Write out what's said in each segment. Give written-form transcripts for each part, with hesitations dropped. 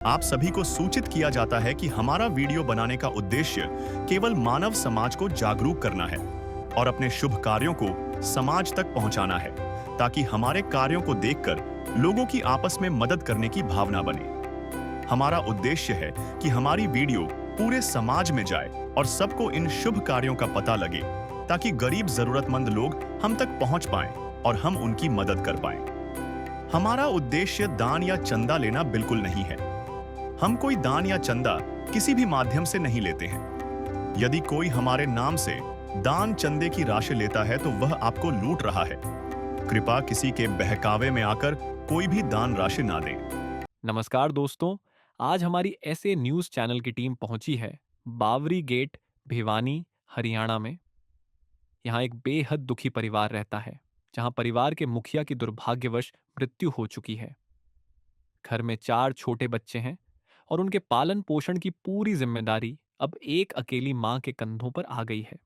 आप सभी को सूचित किया जाता है कि हमारा वीडियो बनाने का उद्देश्य केवल मानव समाज को जागरूक करना है और अपने शुभ कार्यों को समाज तक पहुंचाना है, ताकि हमारे कार्यों को देखकर लोगों की आपस में मदद करने की भावना बने। हमारा उद्देश्य है कि हमारी वीडियो पूरे समाज में जाए और सबको इन शुभ कार्यों का पता लगे, ताकि गरीब जरूरतमंद लोग हम तक पहुंच पाएं और हम उनकी मदद कर पाएं। हमारा उद्देश्य दान या चंदा लेना बिल्कुल नहीं है। हम कोई दान या चंदा किसी भी माध्यम से नहीं लेते हैं। यदि कोई हमारे नाम से दान चंदे की राशि लेता है तो वह आपको लूट रहा है। कृपया किसी के बहकावे में आकर कोई भी दान राशि ना दें। नमस्कार दोस्तों, आज हमारी ऐसे न्यूज़ चैनल की टीम पहुंची है बावरी गेट, भिवानी, हरियाणा में। यहाँ एक बेहद दुखी परिवार रहता है, जहां परिवार के मुखिया की दुर्भाग्यवश मृत्यु हो चुकी है। घर में 4 छोटे बच्चे हैं और उनके पालन पोषण की पूरी जिम्मेदारी अब एक अकेली मां के कंधों पर आ गई है।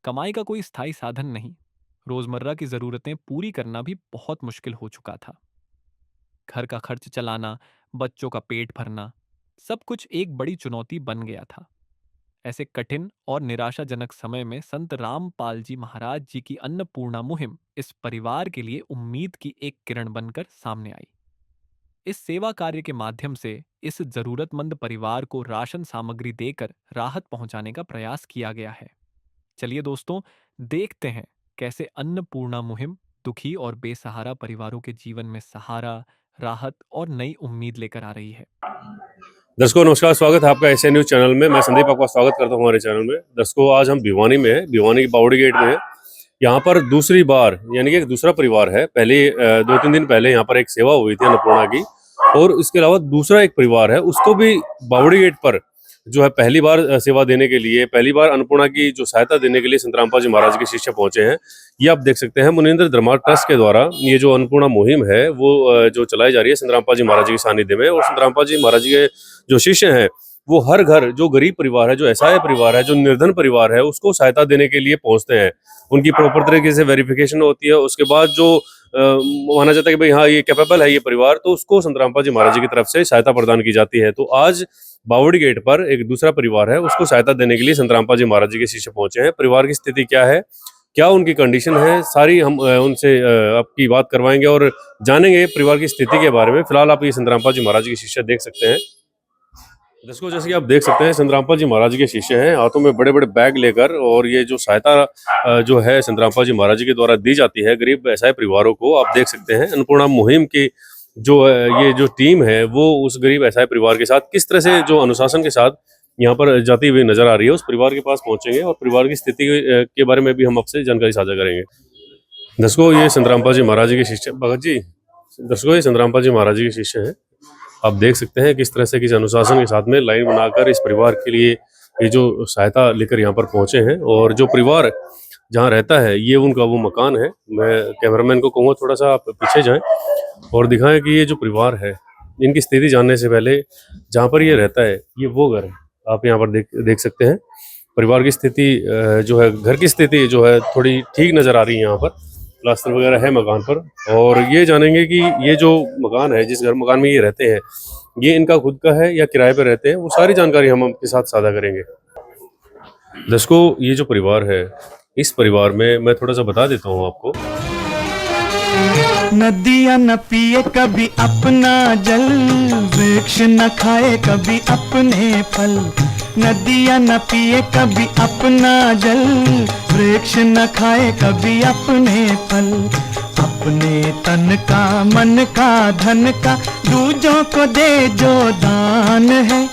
कमाई का कोई स्थायी साधन नहीं, रोजमर्रा की जरूरतें पूरी करना भी बहुत मुश्किल हो चुका था। घर का खर्च चलाना, बच्चों का पेट भरना, सब कुछ एक बड़ी चुनौती बन गया था। ऐसे कठिन और निराशाजनक समय में संत रामपाल जी महाराज जी की अन्नपूर्णा मुहिम इस परिवार के लिए उम्मीद की एक किरण बनकर सामने आई। इस सेवा कार्य के माध्यम से इस जरूरतमंद परिवार को राशन सामग्री देकर राहत पहुंचाने का प्रयास किया गया है। चलिए दोस्तों, देखते हैं कैसे अन्नपूर्णा मुहिम दुखी और बेसहारा परिवारों के जीवन में सहारा, राहत और नई उम्मीद लेकर आ रही है। दर्शकों नमस्कार, स्वागत है आपका ऐसे न्यूज चैनल में। मैं संदीप आपका स्वागत करता हूं हमारे चैनल में। दर्शकों, आज हम भिवानी में हैं, भिवानी की बावड़ी गेट में है। यहाँ पर दूसरी बार यानी कि एक दूसरा परिवार है। पहले 2-3 दिन पहले यहाँ पर एक सेवा हुई थी अन्नपूर्णा की, और इसके अलावा दूसरा एक परिवार है, उसको भी बावड़ी गेट पर जो है पहली बार सेवा देने के लिए, पहली बार अन्नपूर्णा की जो सहायता देने के लिए संत रामपाल जी महाराज के शिष्य पहुंचे हैं। ये आप देख सकते हैं, मुनीन्द्र धर्मा ट्रस्ट के द्वारा ये जो अन्नपूर्णा मुहिम है वो जो चलाई जा रही है संत रामपाल जी महाराज के सानिध्य में। और संत रामपाल जी महाराज के जो शिष्य हैं वो हर घर, जो गरीब परिवार है, जो असहाय परिवार है, जो निर्धन परिवार है, उसको सहायता देने के लिए पहुंचते हैं। उनकी प्रॉपर तरीके से वेरिफिकेशन होती है। उसके बाद जो माना जाता है कि भाई हाँ ये कैपेबल है ये परिवार, तो उसको संत रामपाल जी महाराज जी की तरफ से सहायता प्रदान की जाती है। तो आज बावड़ी गेट पर एक दूसरा परिवार है, उसको सहायता देने के लिए संत रामपाल जी महाराज जी के शिष्य पहुंचे हैं। परिवार की स्थिति क्या है, क्या उनकी कंडीशन है, सारी हम उनसे आपकी बात करवाएंगे और जानेंगे परिवार की स्थिति के बारे में। फिलहाल आप ये संत रामपाल जी महाराज के शिष्य देख सकते हैं। दर्शकों, जैसे कि आप देख सकते हैं, संत रामपाल जी महाराज के शिष्य हैं, हाथों में बड़े बड़े बैग लेकर। और ये जो सहायता जो है संत रामपाल जी महाराज के द्वारा दी जाती है गरीब असहाय परिवारों को, आप देख सकते हैं। अन्नपूर्णा मुहिम की जो ये जो टीम है वो उस गरीब असहाय परिवार के साथ किस तरह से जो अनुशासन के साथ यहाँ पर जाती हुई नजर आ रही है। उस परिवार के पास पहुंचेंगे और परिवार की स्थिति के बारे में भी हम आपसे जानकारी साझा करेंगे। दर्शकों, ये संत रामपाल जी महाराज के शिष्य भगत जी, दर्शकों ये संत रामपाल जी महाराज के शिष्य हैं। आप देख सकते हैं किस तरह से किस अनुशासन के साथ में लाइन बनाकर इस परिवार के लिए ये जो सहायता लेकर यहाँ पर पहुंचे हैं। और जो परिवार जहाँ रहता है ये उनका वो मकान है। मैं कैमरामैन को कहूँगा थोड़ा सा आप पीछे जाएं और दिखाएं कि ये जो परिवार है, इनकी स्थिति जानने से पहले जहाँ पर ये रहता है ये वो घर है। आप यहाँ पर देख सकते हैं परिवार की स्थिति जो है, घर की स्थिति जो है थोड़ी ठीक नज़र आ रही है। यहाँ पर प्लास्टर वगैरह है मकान पर। और ये जानेंगे कि ये जो मकान है, जिस मकान में ये रहते हैं, ये इनका खुद का है या किराए पर रहते हैं, वो सारी जानकारी हम आपके साथ साझा करेंगे। दर्शकों, ये जो परिवार है, इस परिवार में मैं थोड़ा सा बता देता हूँ आपको। नदियाँ न पिए कभी अपना जल, वृक्ष न खाए कभी अपने फल। नदियाँ न पिए कभी अपना जल, वृक्ष न खाए कभी अपने फल। अपने तन का, मन का, धन का दूजों को दे जो दान है,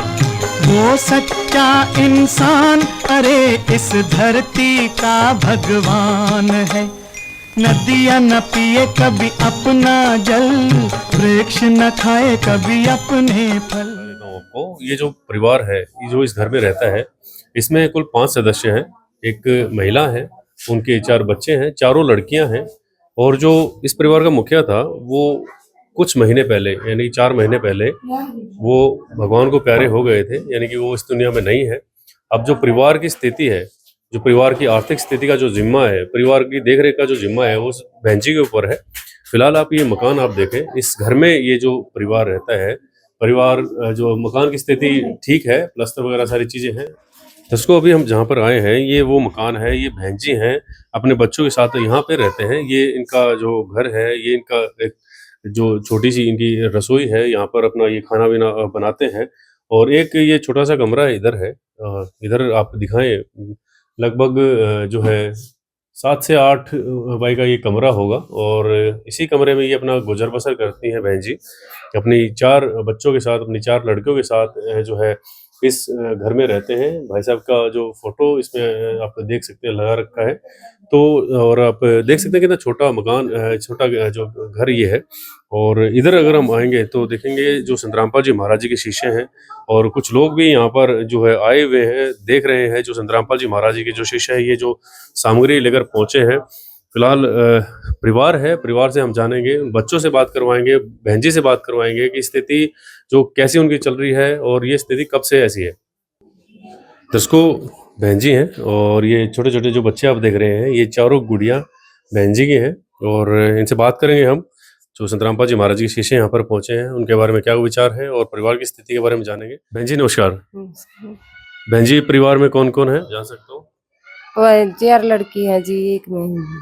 वो सच्चा इंसान, अरे इस धरती का भगवान है। नदियाँ न पिए कभी अपना जल, वृक्ष न खाए कभी अपने फल। आपको ये जो परिवार है, ये जो इस घर में रहता है, इसमें कुल 5 सदस्य हैं। एक महिला है, उनके 4 बच्चे हैं, चारों लड़कियां हैं। और जो इस परिवार का मुखिया था वो कुछ महीने पहले, यानी 4 महीने पहले वो भगवान को प्यारे हो गए थे, यानी कि वो इस दुनिया में नहीं है। अब जो परिवार की स्थिति है, जो परिवार की आर्थिक स्थिति का जो जिम्मा है, परिवार की देखरेख का जो जिम्मा है, वो उस बहन जी के ऊपर है। फिलहाल आप ये मकान आप देखें, इस घर में ये जो परिवार रहता है, परिवार जो मकान की स्थिति ठीक है, प्लास्टर वगैरह सारी चीज़ें हैं। दर्शकों, अभी हम जहाँ पर आए हैं ये वो मकान है, ये बहन जी हैं अपने बच्चों के साथ यहाँ पे रहते हैं। ये इनका जो घर है, ये इनका एक जो छोटी सी इनकी रसोई है, यहाँ पर अपना ये खाना पीना बनाते हैं। और एक ये छोटा सा कमरा है इधर है, इधर आप दिखाएं, लगभग जो है 7 से 8 बाई का ये कमरा होगा। और इसी कमरे में ये अपना गुजर बसर करती हैं बहन जी अपनी 4 बच्चों के साथ, अपनी 4 लड़कियों के साथ जो है इस घर में रहते हैं। भाई साहब का जो फोटो इसमें आप देख सकते हैं लगा रखा है। तो और आप देख सकते हैं कितना छोटा मकान, छोटा जो घर ये है। और इधर अगर हम आएंगे तो देखेंगे जो संतरामपाल जी महाराज जी के शीशे हैं, और कुछ लोग भी यहाँ पर जो है आए हुए हैं, देख रहे हैं जो संतरामपाल जी महाराज जी के जो शीशे हैं, ये जो सामग्री लेकर पहुंचे हैं। फिलहाल परिवार है, परिवार से हम जानेंगे, बच्चों से बात करवाएंगे, बहन जी से बात करवाएंगे कि स्थिति जो कैसी उनकी चल रही है और ये स्थिति कब से ऐसी है। दर्शकों, बहन जी हैं और ये छोटे छोटे जो बच्चे आप देख रहे हैं, ये चारों गुड़ियाँ बहन जी की हैं। और इनसे बात करेंगे हम, जो संतरामपाल जी महाराज जी के शीशे यहाँ पर पहुंचे हैं, उनके बारे में क्या विचार है और परिवार की स्थिति के बारे में जानेंगे। बहन जी नमस्कार। बहन जी, परिवार में कौन कौन है, जान सकता हूँ? 4 लड़की हैं जी, एक में जी।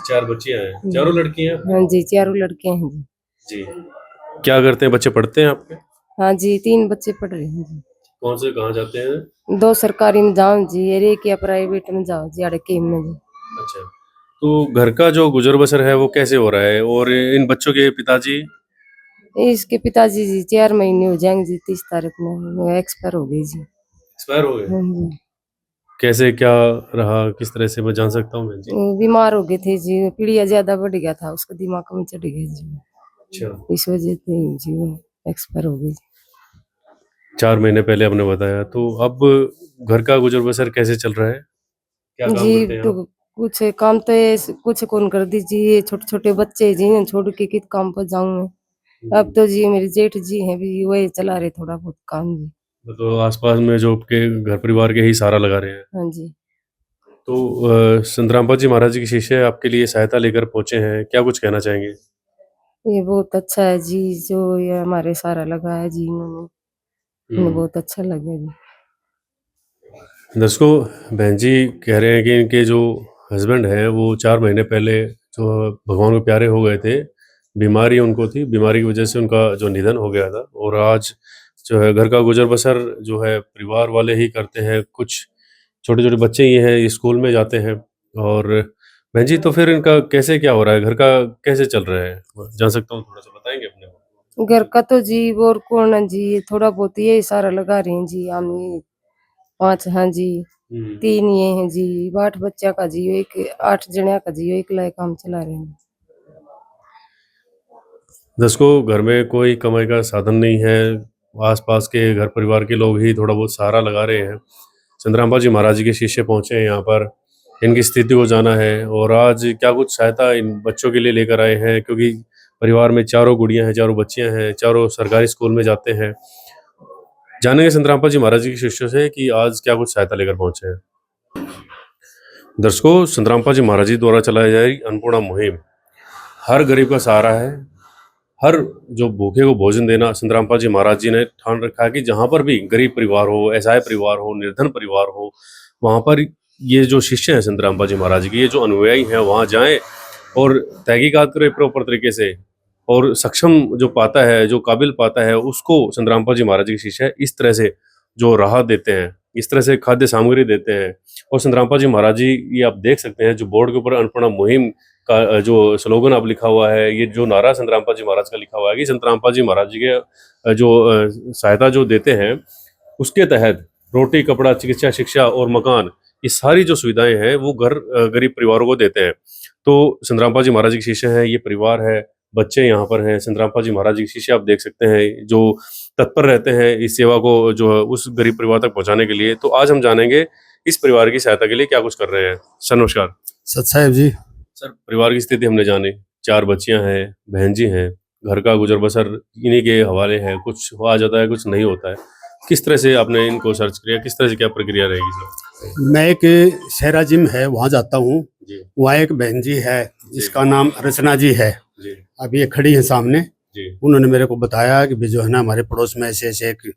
4 बच्चियां हैं, चारों लड़की हैं? हाँ जी, 4 लड़के हैं जी। जी। क्या करते हैं बच्चे, पढ़ते हैं आपके? हाँ जी, 3 बच्चे पढ़ रहे हैं जी। कौन से कहाँ जाते हैं? 2 सरकारी में जाओ जी, और एक या प्राइवेट में जाओ जी, अड़के में जी। अच्छा, तो घर का जो गुजर बसर है वो कैसे हो रहा है? और इन बच्चों के पिताजी? इसके पिताजी जी 4 महीने हो जाएंगे जी, 30 तारीख में वो एक्सपायर हो गई जी। एक्सपायर हो गए? हाँ जी, कैसे, क्या रहा, किस तरह से, मैं जान सकता हूँ बहन जी? वो बीमार हो गए थे जी, पीलिया ज्यादा बढ़ गया था, उसका दिमाग में चढ़ गया जी, अच्छा, इस वजह से जी वो एक्सपायर हो गई जी। 4 महीने पहले आपने बताया। तो अब घर का गुजर बसर कैसे चल रहा है? क्या काम जी करते हैं तो आप? कुछ काम तो कुछ कौन कर दीजिए, छोटे छोटे बच्चे जी हैं, छोड़ के किस काम पर जाऊं मैं। अब तो जी मेरे जेठ जी हैं भी, वही चला रहे थोड़ा बहुत काम जी। तो आसपास में जो आपके घर परिवार के ही सहारा लगा रहे हैं। हाँ जी, तो संतरामपाल जी महाराज जी के शिष्य आपके लिए सहायता लेकर पहुंचे हैं, क्या कुछ कहना चाहेंगे? ये बहुत अच्छा है जी, जो ये हमारे सहारा लगा है जी, इन्हें बहुत अच्छा लगे जी। दर्शकों, बहन जी कह रहे हैं कि इनके जो हस्बैंड हैं वो 4 महीने पहले जो भगवान को प्यारे हो गए थे। बीमारी उनको थी, बीमारी की वजह से उनका जो निधन हो गया था। और आज जो है घर का गुजर बसर जो है परिवार वाले ही करते हैं। कुछ छोटे छोटे बच्चे ही हैं, ये स्कूल में जाते हैं। और बहन जी, तो फिर इनका कैसे क्या हो रहा है, घर का कैसे चल रहा है, जान सकता हूँ, थोड़ा सा बताएंगे अपने को? घर का तो जी और कौन है जी, ये थोड़ा बहुत ये सारा लगा रहे हैं जी, हम ये 5 हाँ जी, 3 ये हैं जी, 8 बच्चा का जी, एक 8 जने का जी, एक लायक काम चला रहे हैं। दर्शकों, घर में कोई कमाई का साधन नहीं है, आसपास के घर परिवार के लोग ही थोड़ा बहुत सहारा लगा रहे हैं। संतरामपाल जी महाराज जी के शिष्य पहुंचे हैं यहाँ पर, इनकी स्थिति को जाना है और आज क्या कुछ सहायता इन बच्चों के लिए लेकर आए हैं, क्योंकि परिवार में चारों गुड़ियां हैं, चारों बच्चियां हैं, चारों सरकारी स्कूल में जाते हैं। जानेंगे संतरामपाल जी महाराज जी के शिष्यों से कि आज क्या कुछ सहायता लेकर पहुंचे हैं। दर्शकों, संतरामपाल जी महाराज जी द्वारा चलाई जा रही अन्नपूर्णा मुहिम हर गरीब का सहारा है। हर जो भूखे को भोजन देना संतरामपाल जी महाराज जी ने ठान रखा है कि जहाँ पर भी गरीब परिवार हो, असहाय परिवार हो, निर्धन परिवार हो, वहाँ पर ये जो शिष्य हैं संतरामपाल जी महाराज जी के, ये जो अनुयायी हैं, वहाँ जाएं और तहकीकात करें प्रॉपर तरीके से। और सक्षम जो पाता है, जो काबिल पाता है, उसको संतरामपाल जी महाराज जी के शिष्य इस तरह से जो राहत देते हैं, इस तरह से खाद्य सामग्री देते हैं। और संतरामपाल जी महाराज जी, ये आप देख सकते हैं जो बोर्ड के ऊपर अन्नपूर्णा मुहिम का जो स्लोगन अब लिखा हुआ है, ये जो नारा संतरामपाल जी महाराज का लिखा हुआ है कि संतरामपाल जी महाराज जी के जो सहायता जो देते हैं, उसके तहत रोटी, कपड़ा, चिकित्सा, शिक्षा और मकान, ये सारी जो सुविधाएं हैं वो घर गरीब परिवारों को देते हैं। तो संतरामपाल जी महाराज जी के शिष्य हैं, ये परिवार है, बच्चे यहाँ पर हैं। संतरामपाल जी महाराज जी के शिष्य आप देख सकते हैं जो तत्पर रहते हैं इस सेवा को जो है उस गरीब परिवार तक पहुंचाने के लिए। तो आज हम जानेंगे इस परिवार की सहायता के लिए क्या कुछ कर रहे हैं। सर नमस्कार। सत साहेब जी। सर, परिवार की स्थिति हमने जानी, 4 बच्चियां हैं, बहन जी हैं, घर का गुजर बसर इन्हीं के हवाले है, कुछ आ जाता है, कुछ नहीं होता है। किस तरह से आपने इनको सर्च किया, किस तरह से क्या प्रक्रिया रहेगी सर? मैं एक शहरा जिम है वहाँ जाता हूँ, जी वहाँ एक बहन जी है जिसका नाम रचना जी है, जी अभी ये खड़ी है सामने। जी। उन्होंने मेरे को बताया कि भी जो है ना हमारे पड़ोस में ऐसे ऐसे एक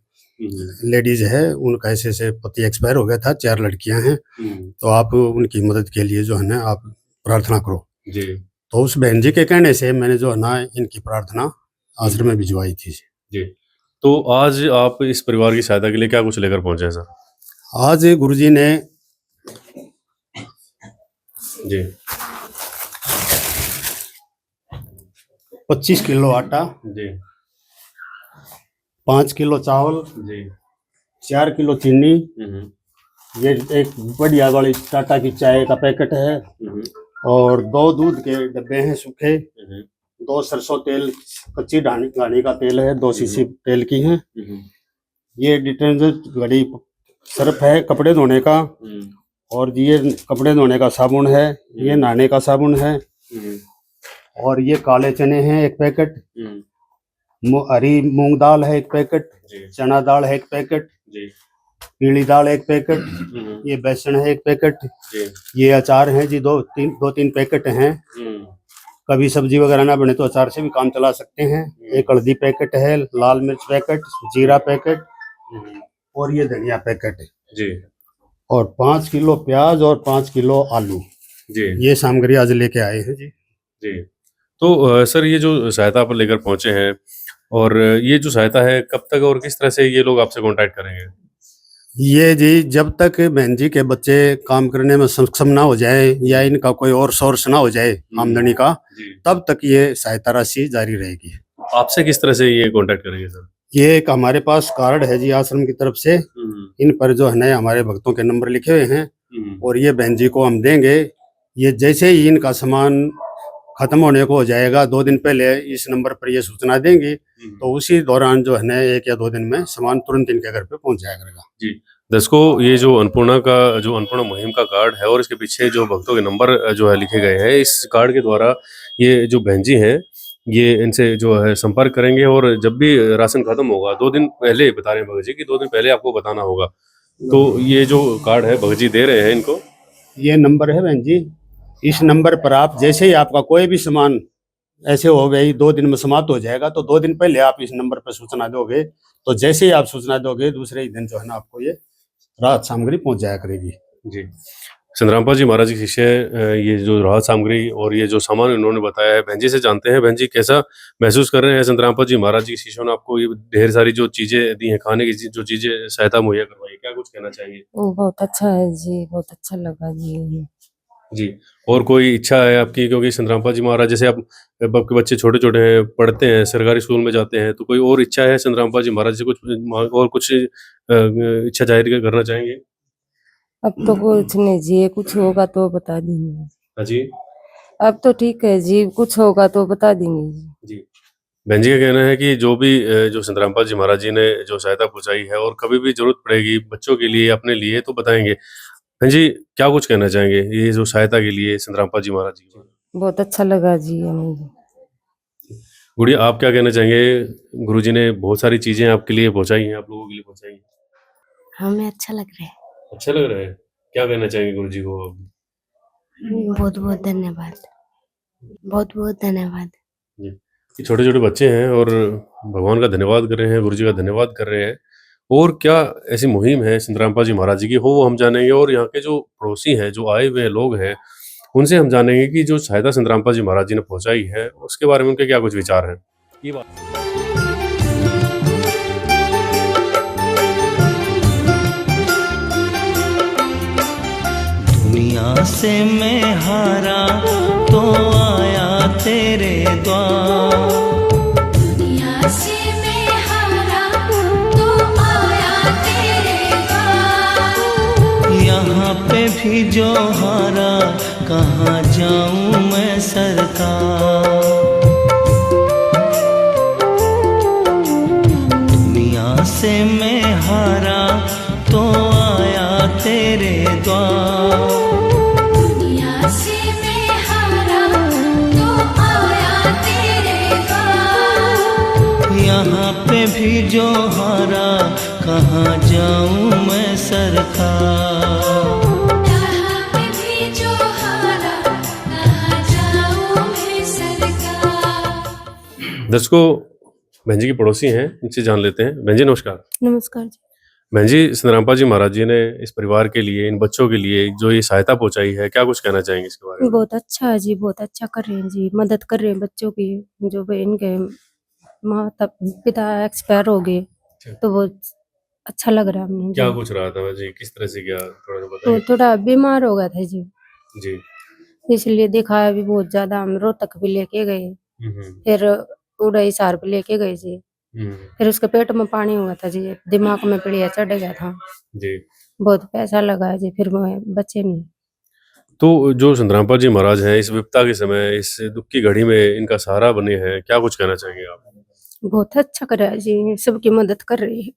लेडीज है, उनका ऐसे ऐसे पति एक्सपायर हो गया था, 4 लड़कियां हैं, तो आप उनकी मदद के लिए जो है ना आप प्रार्थना करो। जी। तो उस बहन जी के कहने से मैंने जो है ना इनकी प्रार्थना आश्रम में भिजवाई थी। जी। तो आज आप इस परिवार की सहायता के लिए क्या कुछ लेकर पहुंचे हैं सर? आज गुरुजी ने जी। 25 किलो आटा, जी। 5 किलो चावल, जी। 4 किलो चीनी, हम्म। ये एक बढ़िया वाली टाटा की चाय का पैकेट है, और 2 दूध के डब्बे हैं सूखे, 2 सरसों तेल कच्ची घानी का तेल है, 2 शीशी तेल की हैं, ये डिटर्जेंट घड़ी सर्फ है कपड़े धोने का, और ये कपड़े धोने का साबुन है, ये नहाने का साबुन है, और ये काले चने हैं 1 पैकेट, हरी मूंग दाल है 1 पैकेट, चना दाल है 1 पैकेट, पीली दाल 1 पैकेट, ये बेसन है 1 पैकेट, ये अचार है जी 2-3 पैकेट हैं, कभी सब्जी वगैरह ना बने तो अचार से भी काम चला सकते हैं, एक हल्दी पैकेट है, लाल मिर्च पैकेट, जीरा पैकेट, और ये धनिया पैकेट जी, और 5 किलो प्याज और 5 किलो आलू, जी, ये सामग्री आज लेके आए हैं जी। जी। तो सर ये जो सहायता आप लेकर पहुंचे हैं, और ये जो सहायता है कब तक और किस तरह से ये लोग आपसे कांटेक्ट करेंगे? ये जी जब तक बहन जी के बच्चे काम करने में सक्षम ना हो जाए या इनका कोई और सोर्स ना हो जाए आमदनी का, तब तक ये सहायता राशि जारी रहेगी। आपसे किस तरह से ये कांटेक्ट करेंगे सर? ये एक हमारे पास कार्ड है जी आश्रम की तरफ से, इन पर जो है ना हमारे भक्तों के नंबर लिखे हुए हैं, और ये बहन जी को हम देंगे। ये जैसे ही इनका सामान खत्म होने को हो जाएगा, 2 दिन पहले इस नंबर पर ये सूचना देंगी, तो उसी दौरान जो है ना 1 या 2 दिन में सामान तुरंत इनके घर पे पहुंच जाया करेगा। जी। दर्शकों, ये जो अन्नपूर्णा मुहिम का कार्ड है और इसके पीछे जो भक्तों के नंबर जो है लिखे गए हैं, इस कार्ड के द्वारा ये जो बहन जी हैं, ये इनसे जो है संपर्क करेंगे, और जब भी राशन खत्म होगा 2 दिन पहले बता रहे हैं भगत जी कि 2 दिन पहले आपको बताना होगा। तो ये जो कार्ड है भगत जी दे रहे हैं इनको, ये नंबर है बहन जी, इस नंबर पर आप जैसे ही आपका कोई भी सामान ऐसे हो गई 2 दिन में समाप्त हो जाएगा, तो 2 दिन पहले आप इस नंबर पर सूचना दोगे, तो जैसे ही आप सूचना दोगे दूसरे ही दिन जो है ना आपको ये राहत सामग्री पहुंच जाया करेगी। जी। संतरामपाल जी महाराज की शिष्य, ये जो राहत सामग्री और ये जो सामान उन्होंने बताया है, बहन जी से जानते हैं। बहन जी कैसा महसूस कर रहे हैं? संतरामपाल जी महाराज जी की शिष्यों ने आपको ये ढेर सारी जो चीजें दी हैं, खाने की जो चीजें सहायता मुहैया करवाई, क्या कुछ कहना चाहेंगे? बहुत अच्छा है जी, बहुत अच्छा लगा जी। जी। और कोई इच्छा है आपकी, क्योंकि संतरामपाल जी महाराज जैसे आपके बच्चे छोटे छोटे हैं, पढ़ते हैं, सरकारी स्कूल में जाते हैं, तो कोई और इच्छा है संतरामपाल जी महाराज से कुछ इच्छा जाहिर करना चाहेंगे? अब तो कुछ नहीं जी, कुछ होगा तो बता देंगे। हाँ जी। अब तो ठीक है जी, कुछ होगा तो बता देंगे जी। जी। बहन जी का कहना है कि जो भी जो संतरामपाल जी महाराज जी ने जो सहायता पहुंचाई है, और कभी भी जरूरत पड़ेगी बच्चों के लिए, अपने लिए, तो बताएंगे। बहन जी क्या कुछ कहना चाहेंगे ये जो सहायता के लिए संतरामपाल जी महाराज जी? बहुत अच्छा लगा जी हमें। गुड़िया, आप क्या कहना चाहेंगे? गुरुजी ने बहुत सारी चीजें आपके लिए पहुंचाई हैं, आप लोगों के लिए पहुंचाई हैं। हमें अच्छा लग रहा है। अच्छा लग रहा है? क्या कहना चाहेंगे गुरुजी को? बहुत बहुत धन्यवाद, बहुत बहुत धन्यवाद। जी। छोटे छोटे बच्चे हैं और भगवान का धन्यवाद कर रहे हैं, गुरुजी का धन्यवाद कर रहे हैं। और क्या ऐसी मुहिम है संतरामपाल जी महाराज जी की, वो हम जानेंगे। और यहाँ के जो पड़ोसी हैं, जो आए हुए लोग हैं, उनसे हम जानेंगे कि जो सहायता संतरामपाल जी महाराज जी ने पहुंचाई है, उसके बारे में उनके क्या कुछ विचार हैं। ये बात दुनिया से मैं हारा तो आया तेरे द्वार, दुनिया से मैं हारा तो आया तेरे द्वार। यहाँ पे भी जो हारा कहाँ जाऊँ मैं सरकार। दुनिया से मैं हारा तो आया तेरे द्वार, दुनिया से मैं हारा तो आया तेरे द्वार। यहाँ पे भी जो हारा कहाँ जाऊँ मैं सरकार। यहाँ पे भी जो हारा कहाँ जाऊँ मैं सरकार। दर्शकों, बहन जी की पड़ोसी हैं, इनसे जान लेते हैं। बहन जी नमस्कार। नमस्कार जी। बहन जी, संतरामपाल जी महाराज जी ने इस परिवार के लिए, इन बच्चों के लिए जो ये सहायता पहुंचाई है, क्या कुछ कहना चाहेंगे इसके बारे में? बहुत अच्छा है जी, बहुत अच्छा कर रहे हैं जी, मदद कर रहे हैं बच्चों की। जो भी इनके माता पिता एक्सपायर हो गए तो बहुत अच्छा लग रहा है हमें क्या जी। कुछ रहा था जी, किस तरह से क्या, थोड़ा सा तो बताइए। थोड़ा बीमार हो गया था जी, जी। इसलिए दिखाया भी बहुत ज्यादा। हम रोहतक भी लेके गए, हम्म, फिर उड़ई सार भी लेके गए जी। हम्म, फिर उसके पेट में पानी हुआ था जी, दिमाग में पीड़िया चढ़ गया था, जी। बहुत पैसा लगा जी, फिर वो बचे नहीं। तो जो संतरामपाल जी महाराज हैं, इस विपदा के समय, इस दुख की घड़ी में इनका सहारा बने हैं, क्या कुछ कहना चाहेंगे आप? बहुत अच्छा कर रहा है जी, सबकी मदद कर रही है।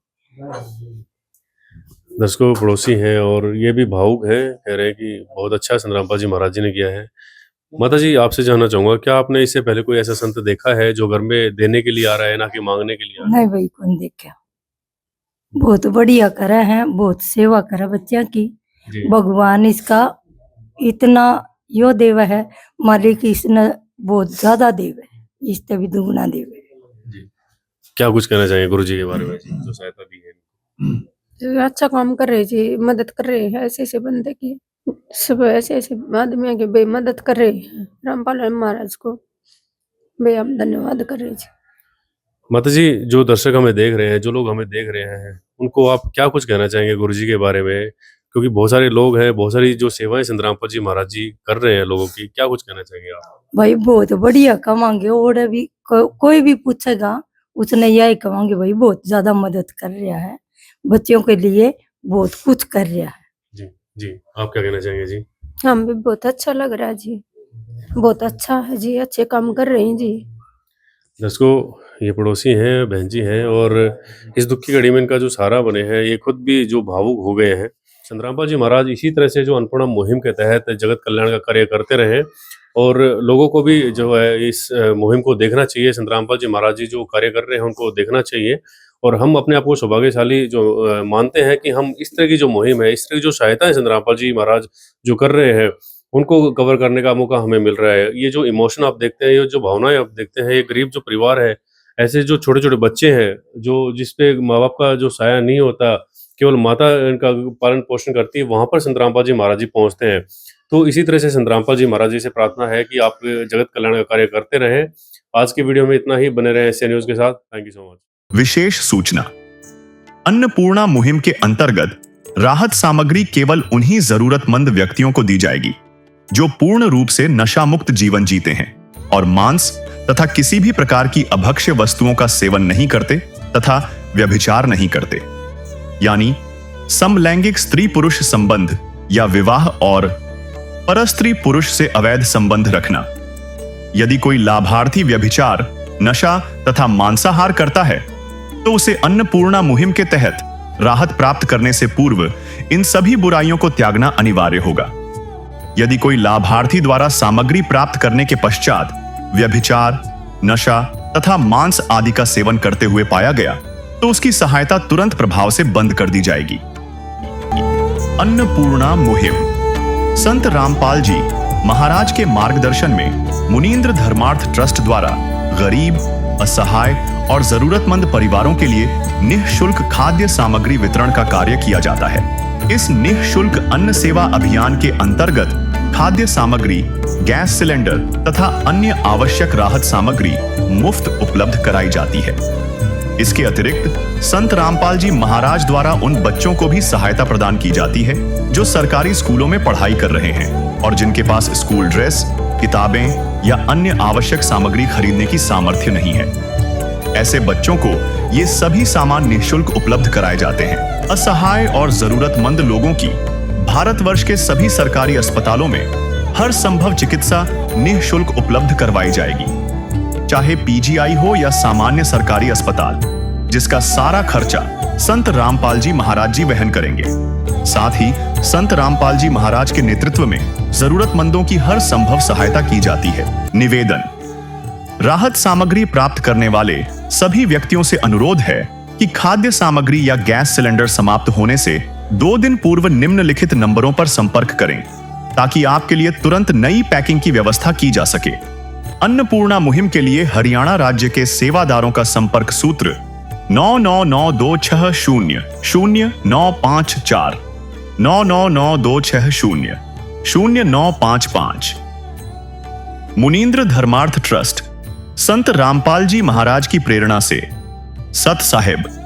दर्शकों, पड़ोसी हैं और ये भी भावुक हैं, कह रहे हैं कि बहुत अच्छा संतरामपाल जी महाराज जी ने किया है। माता जी, आपसे जानना चाहूंगा, क्या आपने इससे पहले कोई ऐसा संत देखा है जो घर में देने के लिए आ रहा है, ना कि मांगने के लिए आ रहा नहीं भाई, कौन देखा। बहुत बढ़िया करे हैं, बहुत सेवा करे बच्चा की। है? जी। भगवान इसका इतना यो देव है, मालिक इसने बहुत ज्यादा देव है, इससे भी दुगना देव है। जी। क्या कुछ कहना चाहेंगे गुरु जी के बारे में, जो सहायता दी है? अच्छा काम कर रहे जी, मदद कर रहे हैं ऐसे ऐसे बंदे की, सब ऐसे ऐसे आदमियों की बे मदद कर रहे हैं। रामपाल महाराज को बे हम धन्यवाद कर रहे जी। माता जी, जो दर्शक हमें देख रहे हैं, जो लोग हमें देख रहे हैं, उनको आप क्या कुछ कहना चाहेंगे गुरु जी के बारे में? क्योंकि बहुत सारे लोग हैं, बहुत सारी जो सेवाएं संतरामपाल जी महाराज जी कर रहे हैं लोगों की, क्या कुछ कहना चाहेंगे आप? भाई बहुत बढ़िया कमांगे, और भी कोई भी पूछेगा उसने यही कमांगे, भाई बहुत ज्यादा मदद कर रहा है, बच्चों के लिए बहुत कुछ कर रहा है। जी। जी, आप क्या कहना चाहेंगे जी? हम भी बहुत अच्छा लग रहा है जी, बहुत अच्छा है जी, अच्छे काम कर रहे हैं जी। दर्शकों, ये पड़ोसी हैं, बहन जी हैं और इस दुख की घड़ी में इनका जो सहारा बने हैं, ये खुद भी जो भावुक हो गए हैं। संतरामपाल जी महाराज इसी तरह से जो अन्नपूर्णा मुहिम के तहत जगत कल्याण का कार्य करते रहे और लोगों को भी जो है इस मुहिम को देखना चाहिए। संतरामपाल जी महाराज जी जो कार्य कर रहे हैं उनको देखना चाहिए और हम अपने आप को सौभाग्यशाली जो मानते हैं कि हम इस तरह की जो मुहिम है, इस तरह की जो सहायता है संतरामपाल जी महाराज जो कर रहे हैं, उनको कवर करने का मौका हमें मिल रहा है। ये जो इमोशन आप देखते हैं, ये जो भावनाएं आप देखते हैं, ये गरीब जो परिवार है, ऐसे जो छोटे-छोटे बच्चे हैं, जो जिस पे माँ-बाप का जो साया नहीं होता, केवल माता इनका पालन-पोषण करती है, वहाँ पर संतरामपाल जी महाराज जी पहुँचते हैं। तो इसी तरह से संतरामपाल जी महाराज जी से प्रार्थना है कि आप जगत कल्याण का कार्य करते रहें। आज की वीडियो में इतना ही, बने रहें एसए न्यूज़ के साथ। Thank you so much. विशेष सूचना। अन्नपूर्णा मुहिम के अंतर्गत राहत सामग्री केवल उन्हीं जरूरतमंद व्यक्तियों को दी जाएगी जो पूर्ण रूप से नशा मुक्त जीवन जीते हैं और मांस तथा किसी भी प्रकार की अभक्ष्य वस्तुओं का सेवन नहीं करते तथा व्यभिचार नहीं करते, यानी समलैंगिक स्त्री पुरुष संबंध या विवाह और परस्त्री पुरुष से अवैध संबंध रखना। यदि कोई लाभार्थी व्यभिचार, नशा तथा मांसाहार करता है तो उसे अन्नपूर्णा मुहिम के तहत राहत प्राप्त करने से पूर्व इन सभी बुराइयों को त्यागना अनिवार्य होगा। यदि कोई लाभार्थी द्वारा सामग्री प्राप्त करने के पश्चात व्यभिचार, नशा तथा मांस आदि का सेवन करते हुए पाया गया तो उसकी सहायता तुरंत प्रभाव से बंद कर दी जाएगी। अन्नपूर्णा मुहिम संत रामपाल जी महाराज के मार्गदर्शन में मुनीन्द्र धर्मार्थ ट्रस्ट द्वारा गरीब, असहाय और जरूरतमंद परिवारों के लिए निःशुल्क खाद्य सामग्री वितरण का कार्य किया जाता है। इस निःशुल्क अन्न सेवा अभियान के अंतर्गत खाद्य सामग्री, गैस सिलेंडर तथा अन्य आवश्यक राहत सामग्री मुफ्त उपलब्ध कराई जाती है। इसके अतिरिक्त संत रामपाल जी महाराज द्वारा उन बच्चों को भी सहायता प्रदान की जाती है जो सरकारी स्कूलों में पढ़ाई कर रहे हैं और जिनके पास स्कूल ड्रेस, किताबें या अन्य आवश्यक सामग्री खरीदने की सामर्थ्य नहीं है। ऐसे बच्चों को ये सभी सामान निःशुल्क उपलब्ध कराए जाते हैं। असहाय और जरूरतमंद लोगों की भारतवर्ष के सभी सरकारी अस्पतालों में हर संभव चिकित्सा निःशुल्क उपलब्ध करवाई जाएगी, चाहे पीजीआई हो या सामान्य सरकारी अस्पताल, जिसका सारा खर्चा संत रामपाल जी महाराज जी वहन करेंगे। साथ ही संत रामपाल जी महाराज के नेतृत्व में जरूरतमंदों की हर संभव सहायता की जाती है। निवेदन: राहत सामग्री प्राप्त करने वाले सभी व्यक्तियों से अनुरोध है कि खाद्य सामग्री या गैस सिलेंडर समाप्त होने से 2 दिन पूर्व निम्नलिखित नंबरों पर संपर्क करें ताकि आपके लिए तुरंत नई पैकिंग की व्यवस्था की जा सके। अन्नपूर्णा मुहिम के लिए हरियाणा राज्य के सेवादारों का संपर्क सूत्र 9992600954 9992600955। मुनींद्र धर्मार्थ ट्रस्ट संत रामपाल जी महाराज की प्रेरणा से सत साहिब